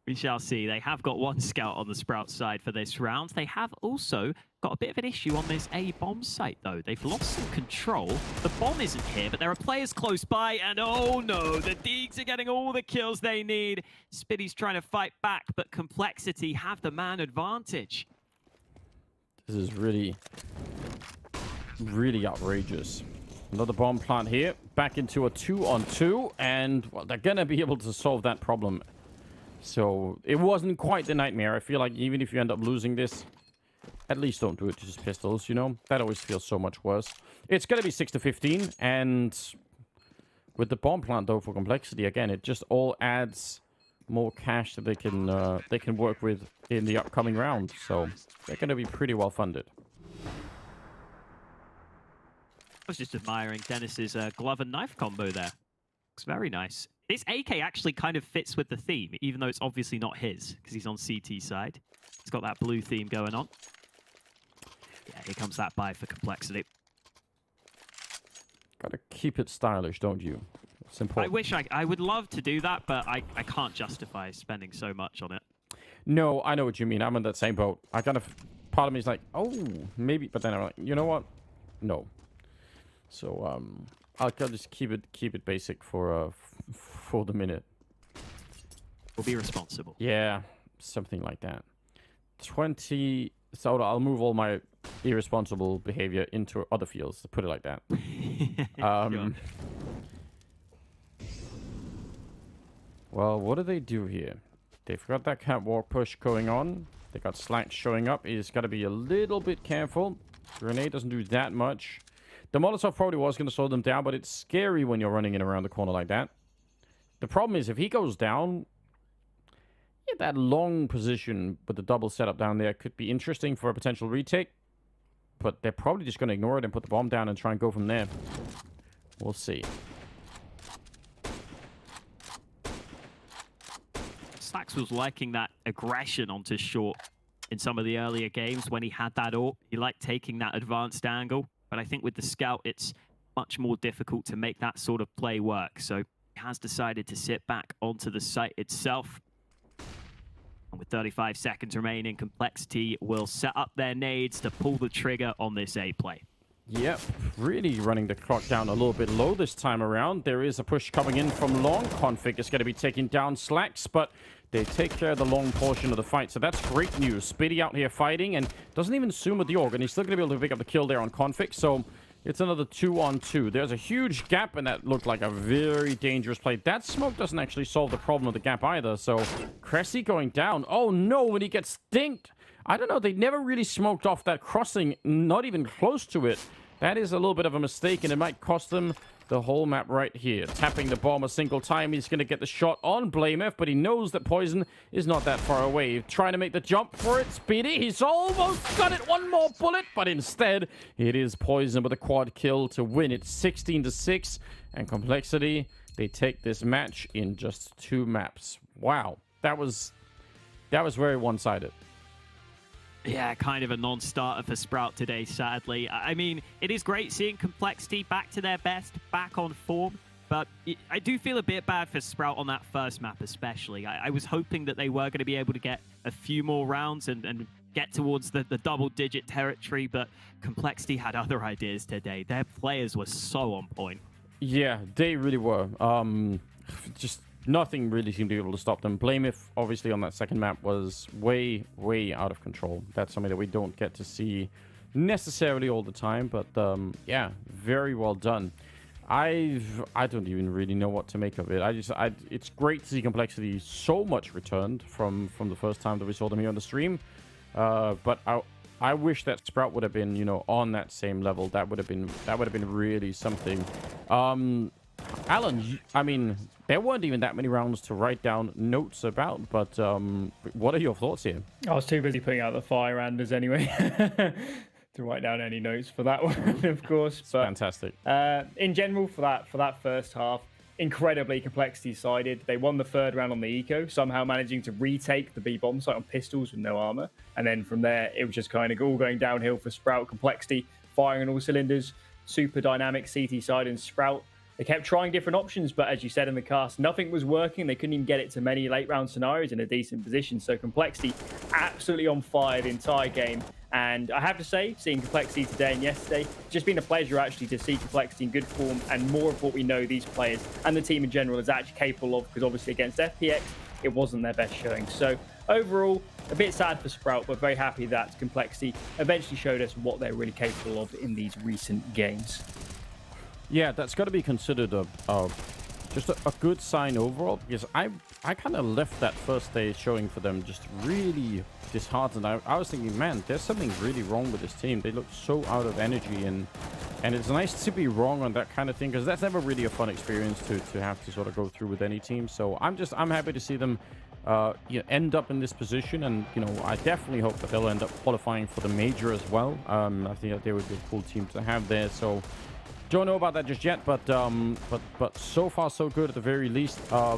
We shall see. They have got 1 scout on the Sprout side for this round. They have also got a bit of an issue on this A bomb site, though. They've lost some control. The bomb isn't here, but there are players close by, and oh no, the Deegs are getting all the kills they need. Spiddy's trying to fight back, but Complexity have the man advantage. This is really, really outrageous. Another bomb plant here. Back into a 2-on-2, and well, they're gonna be able to solve that problem. So it wasn't quite the nightmare. I feel like even if you end up losing this, at least don't do it to just pistols, you know? That always feels so much worse. It's gonna be 6-15, and with the bomb plant though for Complexity, again, it just all adds more cash that they can work with in the upcoming round. So they're gonna be pretty well funded. I was just admiring Dennis's glove and knife combo there. Looks very nice. This AK actually kind of fits with the theme, even though it's obviously not his, because he's on CT side. He's got that blue theme going on. Yeah, here comes that buy for Complexity. Gotta keep it stylish, don't you? It's important. I wish I would love to do that, but I can't justify spending so much on it. No, I know what you mean. I'm in that same boat. I kind of, part of me is like, oh, maybe, but then I'm like, you know what? No. So I'll just keep it basic for the minute. We'll be responsible. Yeah, something like that. 20. So I'll move all my irresponsible behavior into other fields. To put it like that. Sure. Well, what do they do here? They've got that catwalk push going on. They got Slack showing up. He's got to be a little bit careful. Grenade doesn't do that much. The Molotov probably was going to slow them down, but it's scary when you're running in around the corner like that. The problem is if he goes down, yeah, that long position with the double setup down there could be interesting for a potential retake. But they're probably just going to ignore it and put the bomb down and try and go from there. We'll see. Slacks was liking that aggression onto short in some of the earlier games when he had that AWP. He liked taking that advanced angle, but I think with the scout, it's much more difficult to make that sort of play work. So he has decided to sit back onto the site itself. And with 35 seconds remaining, Complexity will set up their nades to pull the trigger on this A play. Yep, really running the clock down a little bit low this time around. There is a push coming in from long. Config is going to be taking down Slacks, but they take care of the long portion of the fight. So that's great news. Spitty out here fighting and doesn't even zoom with the organ. He's still going to be able to pick up the kill there on Config. So it's another 2-on-2. There's a huge gap, and that looked like a very dangerous play. That smoke doesn't actually solve the problem of the gap either. So Cressy going down. Oh no, when he gets dinked. I don't know. They never really smoked off that crossing, not even close to it. That is a little bit of a mistake, and it might cost them the whole map right here. Tapping the bomb a single time. He's going to get the shot on Blamef, but he knows that Poison is not that far away. Trying to make the jump for it. Speedy, he's almost got it. One more bullet, but instead, it is Poison with a quad kill to win it 16-6. And Complexity, they take this match in just 2 maps. Wow. That was very one-sided. Yeah, kind of a non-starter for Sprout today, sadly. I mean, it is great seeing Complexity back to their best, back on form, but I do feel a bit bad for Sprout on that first map especially. I was hoping that they were going to be able to get a few more rounds and get towards the double-digit territory, but Complexity had other ideas today. Their players were so on point. Yeah, they really were. Just nothing really seemed to be able to stop them. Blamef, obviously, on that second map was way, way out of control. That's something that we don't get to see necessarily all the time, but yeah, very well done. I don't even really know what to make of it. It's great to see Complexity so much returned from the first time that we saw them here on the stream. But I wish that Sprout would have been, you know, on that same level. That would have been really something. Alan, I mean, there weren't even that many rounds to write down notes about, but what are your thoughts here? I was too busy putting out the fire randers anyway to write down any notes for that one, of course. But fantastic. In general, for that first half, incredibly Complexity-sided. They won the third round on the eco, somehow managing to retake the B bomb site on pistols with no armor. And then from there, it was just kind of all going downhill for Sprout. Complexity firing on all cylinders, super dynamic CT side and Sprout. They kept trying different options, but as you said in the cast, nothing was working. They couldn't even get it to many late round scenarios in a decent position. So Complexity absolutely on fire the entire game. And I have to say, seeing Complexity today and yesterday, it's just been a pleasure actually to see Complexity in good form and more of what we know these players and the team in general is actually capable of, because obviously against FPX, it wasn't their best showing. So overall, a bit sad for Sprout, but very happy that Complexity eventually showed us what they're really capable of in these recent games. Yeah, that's got to be considered just a good sign overall, because I kind of left that first day showing for them just really disheartened. I was thinking, man, there's something really wrong with this team. They look so out of energy, and it's nice to be wrong on that kind of thing, because that's never really a fun experience to have to sort of go through with any team. So I'm happy to see them end up in this position, and I definitely hope that they'll end up qualifying for the major as well. I think that they would be a cool team to have there. So Don't know about that just yet, but so far so good at the very least. I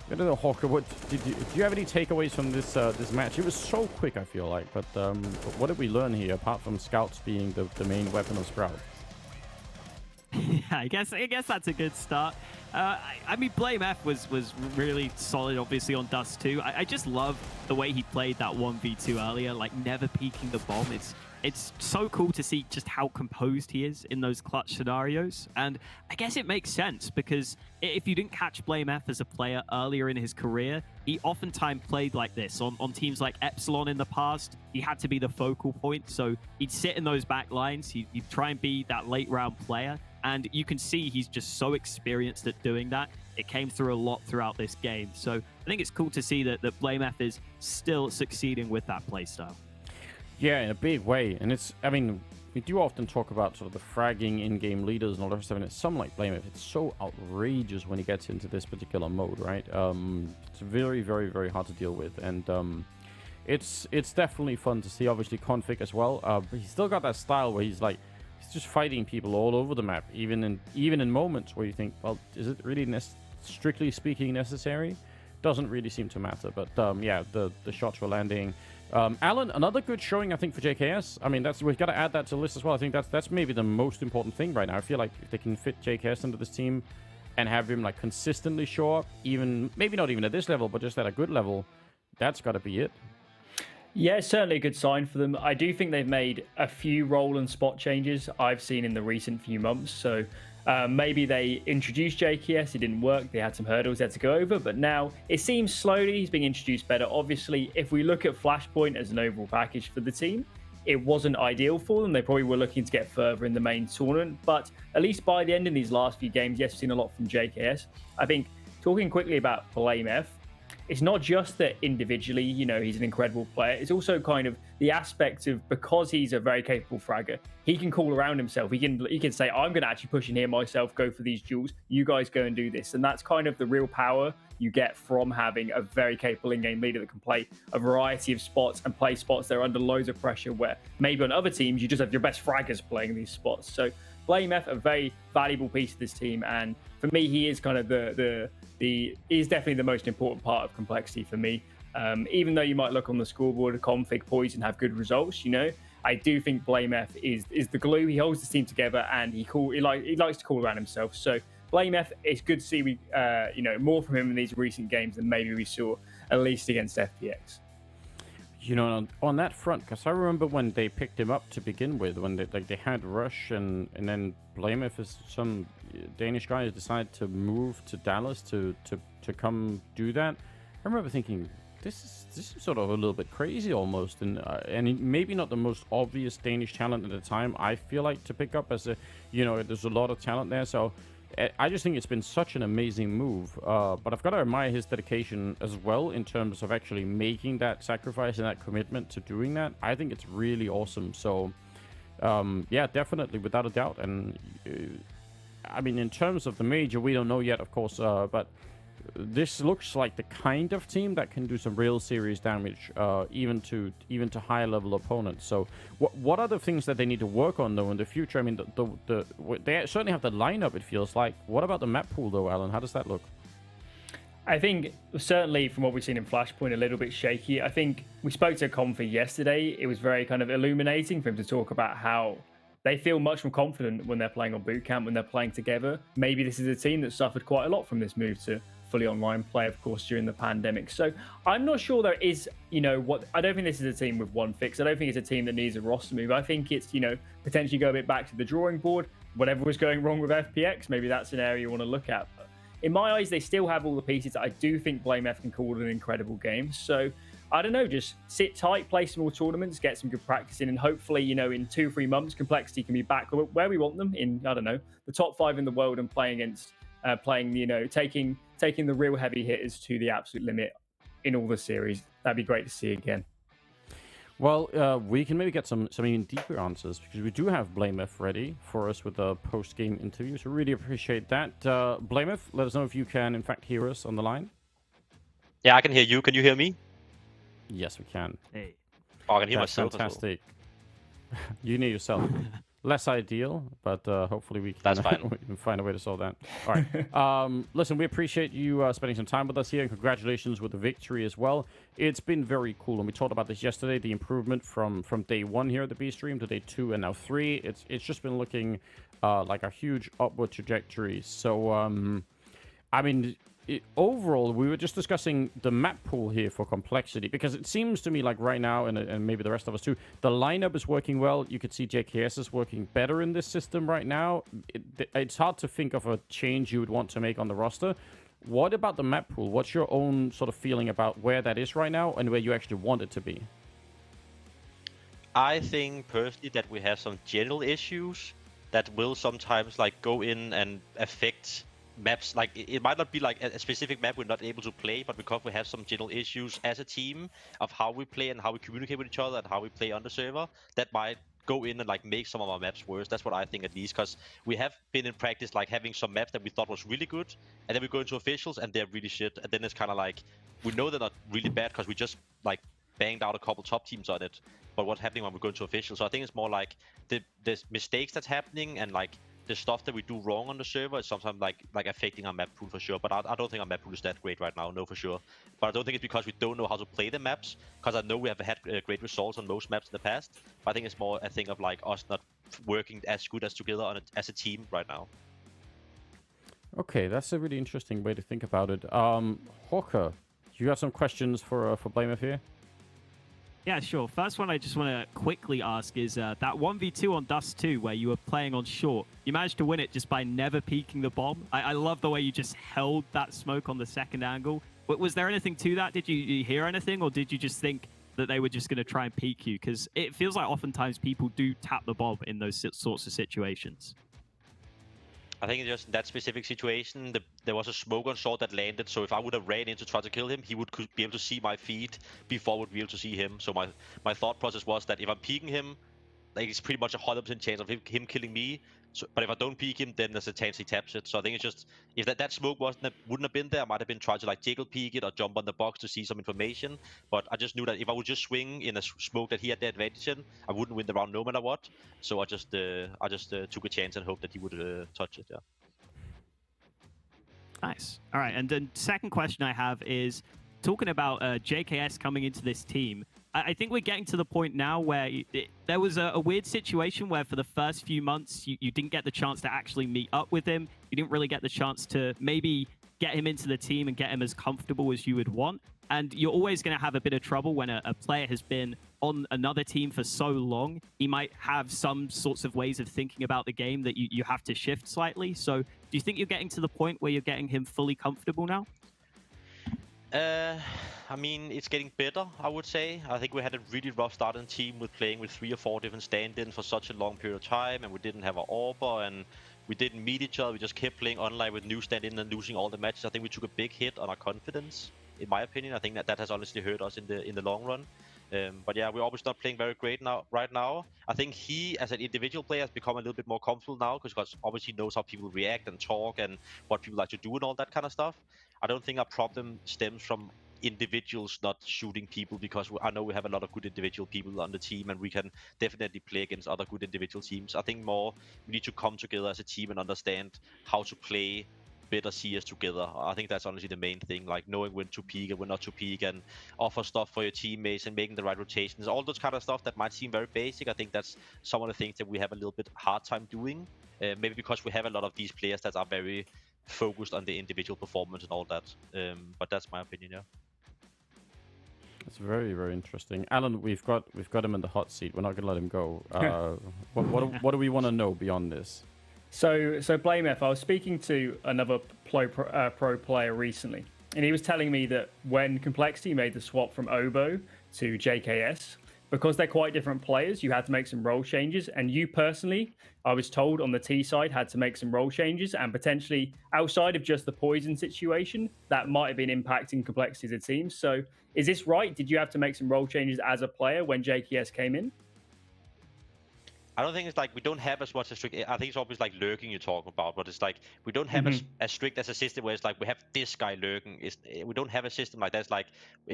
don't know, Hawker, do you have any takeaways from this match? It was so quick, I feel like. But what did we learn here, apart from scouts being the main weapon of Sprout? Yeah, I guess that's a good start. I mean, Blame F was really solid, obviously, on Dust2. I just love the way he played that 1v2 earlier, like never peeking the bomb. It's so cool to see just how composed he is in those clutch scenarios. And I guess it makes sense because if you didn't catch Blame F as a player earlier in his career, he oftentimes played like this on teams like Epsilon in the past. He had to be the focal point, so he'd sit in those back lines. He'd try and be that late round player. And you can see he's just so experienced at doing that. It came through a lot throughout this game. So I think it's cool to see that Blame F is still succeeding with that playstyle. Yeah, in a big way. And I mean, we do often talk about sort of the fragging in-game leaders and all that stuff, and it's something like Blame F. It's so outrageous when he gets into this particular mode, right? It's very, very, very hard to deal with. And it's definitely fun to see, obviously, Config as well. But he's still got that style where he's just fighting people all over the map, even in moments where you think, well, is it really strictly speaking necessary? Doesn't really seem to matter. But yeah, the shots were landing. Alan, another good showing, I think, for JKS. I mean, we've got to add that to the list as well. I think that's maybe the most important thing right now. I feel like if they can fit JKS into this team and have him like consistently show up, even maybe not even at this level, but just at a good level, that's got to be it. Yeah, it's certainly a good sign for them. I do think they've made a few role and spot changes I've seen in the recent few months. So maybe they introduced JKS, it didn't work, they had some hurdles they had to go over, but now it seems slowly he's being introduced better. Obviously, if we look at Flashpoint as an overall package for the team, it wasn't ideal for them. They probably were looking to get further in the main tournament, but at least by the end of these last few games, yes, we've seen a lot from JKS. I think, talking quickly about Blame F, it's not just that individually, he's an incredible player. It's also kind of the aspect of, because he's a very capable fragger, he can call around himself. He can say, I'm going to actually push in here myself, go for these duels. You guys go and do this. And that's kind of the real power you get from having a very capable in-game leader that can play a variety of spots and play spots that are under loads of pressure, where maybe on other teams, you just have your best fraggers playing these spots. So Blame F, a very valuable piece of this team. And for me, he is kind of is definitely the most important part of Complexity for me. Even though you might look on the scoreboard, Config, Poison have good results, I do think Blame F is the glue. He holds the team together, and he likes to call around himself. So Blame F, it's good to see more from him in these recent games than maybe we saw at least against FPX. On that front, because I remember when they picked him up to begin with, when they had Rush and then Blame F, is some Danish guys decided to move to Dallas to come do that. I remember thinking, this is sort of a little bit crazy almost, and maybe not the most obvious Danish talent at the time. I feel like to pick up as there's a lot of talent there, so I just think it's been such an amazing move. But I've got to admire his dedication as well in terms of actually making that sacrifice and that commitment to doing that. I think it's really awesome. So yeah, definitely, without a doubt. And I mean, in terms of the major, we don't know yet, of course, but this looks like the kind of team that can do some real serious damage, even to higher level opponents. So, what are the things that they need to work on though in the future? I mean, they certainly have the lineup. It feels like. What about the map pool though, Alan? How does that look? I think certainly from what we've seen in Flashpoint, a little bit shaky. I think we spoke to Config yesterday. It was very kind of illuminating for him to talk about how they feel much more confident when they're playing on boot camp, when they're playing together. Maybe this is a team that suffered quite a lot from this move to fully online play, of course, during the pandemic. So I'm not sure there is, I don't think this is a team with one fix. I don't think it's a team that needs a roster move. I think it's, potentially go a bit back to the drawing board. Whatever was going wrong with FPX, maybe that's an area you want to look at. But in my eyes, they still have all the pieces. I do think Blame F can call it an incredible game. So I don't know, just sit tight, play some more tournaments, get some good practice in, and hopefully, in 2-3 months, Complexity can be back where we want them in, the top 5 in the world and playing against, taking the real heavy hitters to the absolute limit in all the series. That'd be great to see again. Well, we can maybe get some even deeper answers, because we do have Blame F ready for us with a post-game interview, so really appreciate that. Blame F, let us know if you can, in fact, hear us on the line. Yeah, I can hear you. Can you hear me? Yes, we can. Hey. Oh, I can hear That's myself. Fantastic. You hear yourself. less ideal, but hopefully we can, That's fine. we can find a way to solve that. All right. Listen, we appreciate you spending some time with us here, and congratulations with the victory as well. It's been very cool, and we talked about this yesterday, the improvement from day 1 here at the B stream to day 2 and now 3. It's just been looking like a huge upward trajectory. So, I mean, overall, we were just discussing the map pool here for complexity, because it seems to me like right now, and maybe the rest of us too, the lineup is working well. You could see JKS is working better in this system right now. It's hard to think of a change you would want to make on the roster. What about the map pool? What's your own sort of feeling about where that is right now and where you actually want it to be? I think personally that we have some general issues that will sometimes like go in and affect maps. Like it might not be like a specific map we're not able to play, but because we have some general issues as a team of how we play and how we communicate with each other and how we play on the server, that might go in and like make some of our maps worse. That's what I think, at least, because we have been in practice like having some maps that we thought was really good, and then we go into officials and they're really shit, and then it's kind of like we know they're not really bad because we just like banged out a couple top teams on it. But what's happening when we go into officials? So I think it's more like the mistakes that's happening and like the stuff that we do wrong on the server is sometimes like affecting our map pool for sure. But I don't think our map pool is that great right now, no, for sure. But I don't think it's because we don't know how to play the maps, because I know we have had great results on most maps in the past. But I think it's more a thing of like us not working as good as together on as a team right now. Okay, that's a really interesting way to think about it. Hawker, you have some questions for BlameF here? Yeah, sure. First one I just want to quickly ask is that 1v2 on Dust2 where you were playing on short. You managed to win it just by never peeking the bomb. I love the way you just held that smoke on the second angle. But was there anything to that? Did you hear anything, or did you just think that they were just going to try and peek you? Because it feels like oftentimes people do tap the bomb in those sorts of situations. I think just in that specific situation, there was a smoke on short that landed. So if I would have ran in to try to kill him, he would be able to see my feed before I would be able to see him. So my thought process was that if I'm peeking him, like it's pretty much a 100% chance of him killing me. So, but if I don't peek him, then there's a chance he taps it. So I think it's just, if that smoke wouldn't have been there, I might have been trying to like jiggle peek it or jump on the box to see some information. But I just knew that if I would just swing in a smoke that he had the advantage in, I wouldn't win the round no matter what. So I just took a chance and hoped that he would touch it. Yeah. Nice. All right, and then second question I have is talking about JKS coming into this team. I think we're getting to the point now where there was a weird situation where for the first few months, you didn't get the chance to actually meet up with him. You didn't really get the chance to maybe get him into the team and get him as comfortable as you would want. And you're always going to have a bit of trouble when a player has been on another team for so long. He might have some sorts of ways of thinking about the game that you have to shift slightly. So do you think you're getting to the point where you're getting him fully comfortable now? I mean, it's getting better, I would say. I think we had a really rough start in the team with playing with 3 or 4 different stand-ins for such a long period of time, and we didn't have an AWPer, and we didn't meet each other. We just kept playing online with new stand-in and losing all the matches. I think we took a big hit on our confidence, in my opinion. I think that has honestly hurt us in the long run. But yeah, we're obviously not playing very great right now. I think he, as an individual player, has become a little bit more comfortable now because obviously he knows how people react and talk and what people like to do and all that kind of stuff. I don't think our problem stems from individuals not shooting people, because I know we have a lot of good individual people on the team and we can definitely play against other good individual teams. I think more we need to come together as a team and understand how to play better CS together. I think that's honestly the main thing, like knowing when to peak and when not to peak, and offer stuff for your teammates and making the right rotations, all those kind of stuff that might seem very basic. I think that's some of the things that we have a little bit hard time doing, maybe because we have a lot of these players that are very focused on the individual performance and all that. But that's my opinion. Yeah. That's very, very interesting. Alan, we've got him in the hot seat. We're not gonna let him go. What do we want to know beyond this? So BlameF, I was speaking to another pro player recently, and he was telling me that when Complexity made the swap from Obo to JKS, because they're quite different players, you had to make some role changes. And you personally, I was told on the T side, had to make some role changes, and potentially outside of just the poison situation, that might have been impacting Complexity as a team. So is this right? Did you have to make some role changes as a player when JKS came in? I don't think it's like we don't have as much a strict. I think it's always like lurking you're talking about, but it's like we don't have as strict as a system where it's like we have this guy lurking. We don't have a system like that. It's like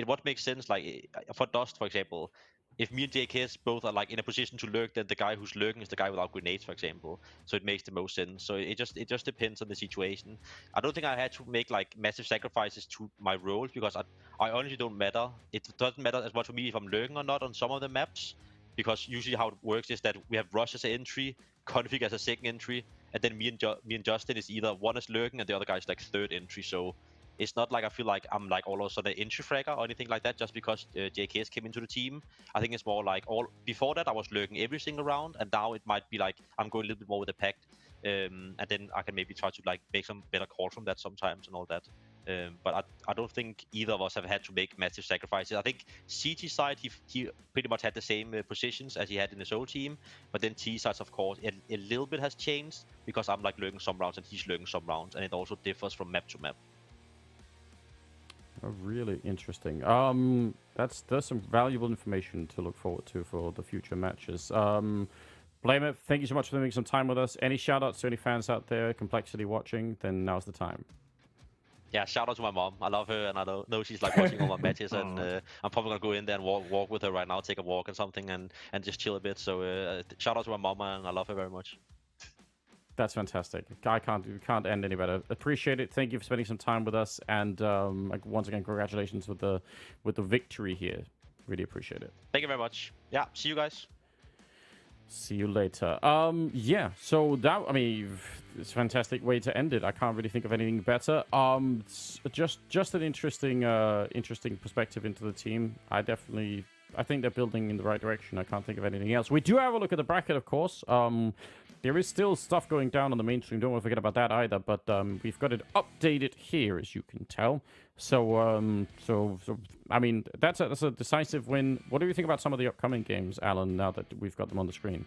what makes sense, like for Dust, for example, if me and JKS both are like in a position to lurk, then the guy who's lurking is the guy without grenades, for example. So it makes the most sense. So it just depends on the situation. I don't think I had to make like massive sacrifices to my roles because I honestly don't matter. It doesn't matter as much for me if I'm lurking or not on some of the maps, because usually how it works is that we have Rush as an entry, Config as a second entry, and then me and Justin is either one is lurking and the other guy is like third entry. So it's not like I feel like I'm like all of a sudden an entry fragger or anything like that just because JKS came into the team. I think it's more like before that I was lurking every single round, and now it might be like I'm going a little bit more with the pact, and then I can maybe try to like make some better calls from that sometimes and all that. But I don't think either of us have had to make massive sacrifices. I think CT side he pretty much had the same positions as he had in his old team, but then T side of course a little bit has changed because I'm like lurking some rounds and he's lurking some rounds, and it also differs from map to map. Oh, really interesting. There's some valuable information to look forward to for the future matches. Blame It, thank you so much for spending some time with us. Any shout outs to any fans out there, Complexity watching, then now's the time. Yeah, shout out to my mom. I love her, and I know she's like watching all my matches, and I'm probably gonna go in there and walk with her right now, take a walk and something, and just chill a bit. So shout out to my mom, and I love her very much. That's fantastic. I can't end any better. Appreciate it. Thank you for spending some time with us, and once again, congratulations with the victory here. Really appreciate it. Thank you very much. Yeah, see you guys. See you later. Yeah. So that, I mean, it's a fantastic way to end it. I can't really think of anything better. Just an interesting perspective into the team. I think they're building in the right direction. I can't think of anything else. We do have a look at the bracket, of course. There is still stuff going down on the mainstream. Don't want to forget about that either. But we've got it updated here, as you can tell. So I mean, that's a decisive win. What do you think about some of the upcoming games, Alan? Now that we've got them on the screen.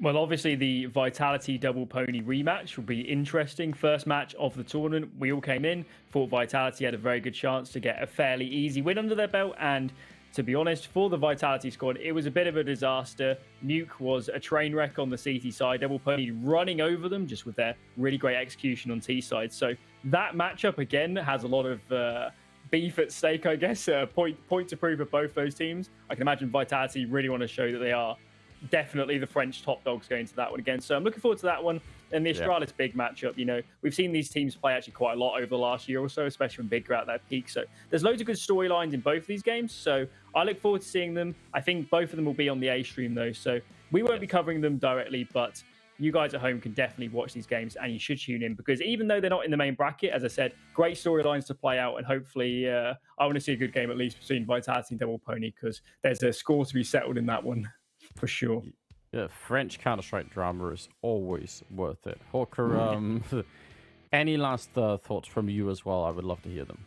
Well, obviously the Vitality Double Pony rematch will be interesting. First match of the tournament. We all came in, thought Vitality had a very good chance to get a fairly easy win under their belt, and to be honest, for the Vitality squad, it was a bit of a disaster. Nuke was a train wreck on the CT side. Double Pony running over them just with their really great execution on T side. So that matchup, again, has a lot of beef at stake, I guess. Point to prove for both those teams. I can imagine Vitality really want to show that they are definitely the French top dogs going to that one again. So I'm looking forward to that one. And the Astralis big matchup, you know, we've seen these teams play actually quite a lot over the last year or so, especially when Big are at their peak. So there's loads of good storylines in both of these games. So I look forward to seeing them. I think both of them will be on the A stream though. So we won't be covering them directly, but you guys at home can definitely watch these games, and you should tune in because even though they're not in the main bracket, as I said, great storylines to play out. And hopefully I want to see a good game at least between Vitality and Double Pony because there's a score to be settled in that one for sure. Yeah, French Counter-Strike drama is always worth it. Hawker, any last thoughts from you as well? I would love to hear them.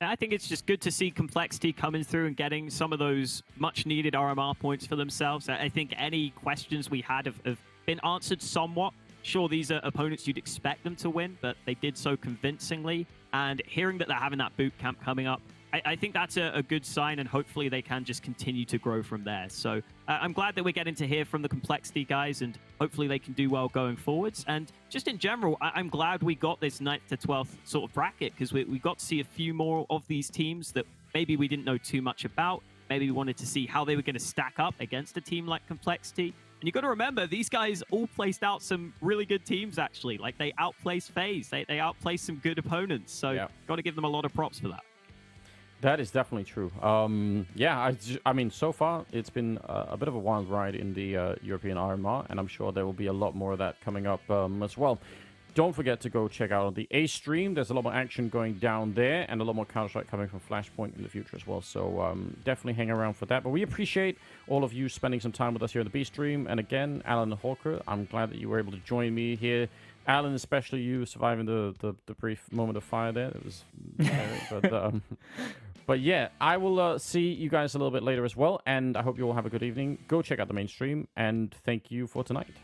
I think it's just good to see Complexity coming through and getting some of those much-needed RMR points for themselves. I think any questions we had have been answered somewhat. Sure, these are opponents you'd expect them to win, but they did so convincingly. And hearing that they're having that boot camp coming up, I think that's a good sign, and hopefully they can just continue to grow from there. So I'm glad that we're getting to hear from the Complexity guys, and hopefully they can do well going forwards. And just in general, I'm glad we got this 9th to 12th sort of bracket because we got to see a few more of these teams that maybe we didn't know too much about. Maybe we wanted to see how they were going to stack up against a team like Complexity. And you got to remember, these guys all placed out some really good teams, actually. Like, they outplaced FaZe. They outplaced some good opponents. So got to give them a lot of props for that. That is definitely true. Yeah, I mean, so far, it's been a bit of a wild ride in the European RMR, and I'm sure there will be a lot more of that coming up as well. Don't forget to go check out the A stream. There's a lot more action going down there, and a lot more Counter-Strike coming from Flashpoint in the future as well. So definitely hang around for that. But we appreciate all of you spending some time with us here in the B stream. And again, Alan and Hawker, I'm glad that you were able to join me here. Alan, especially you surviving the brief moment of fire there. It was but yeah, I will see you guys a little bit later as well. And I hope you all have a good evening. Go check out the mainstream, and thank you for tonight.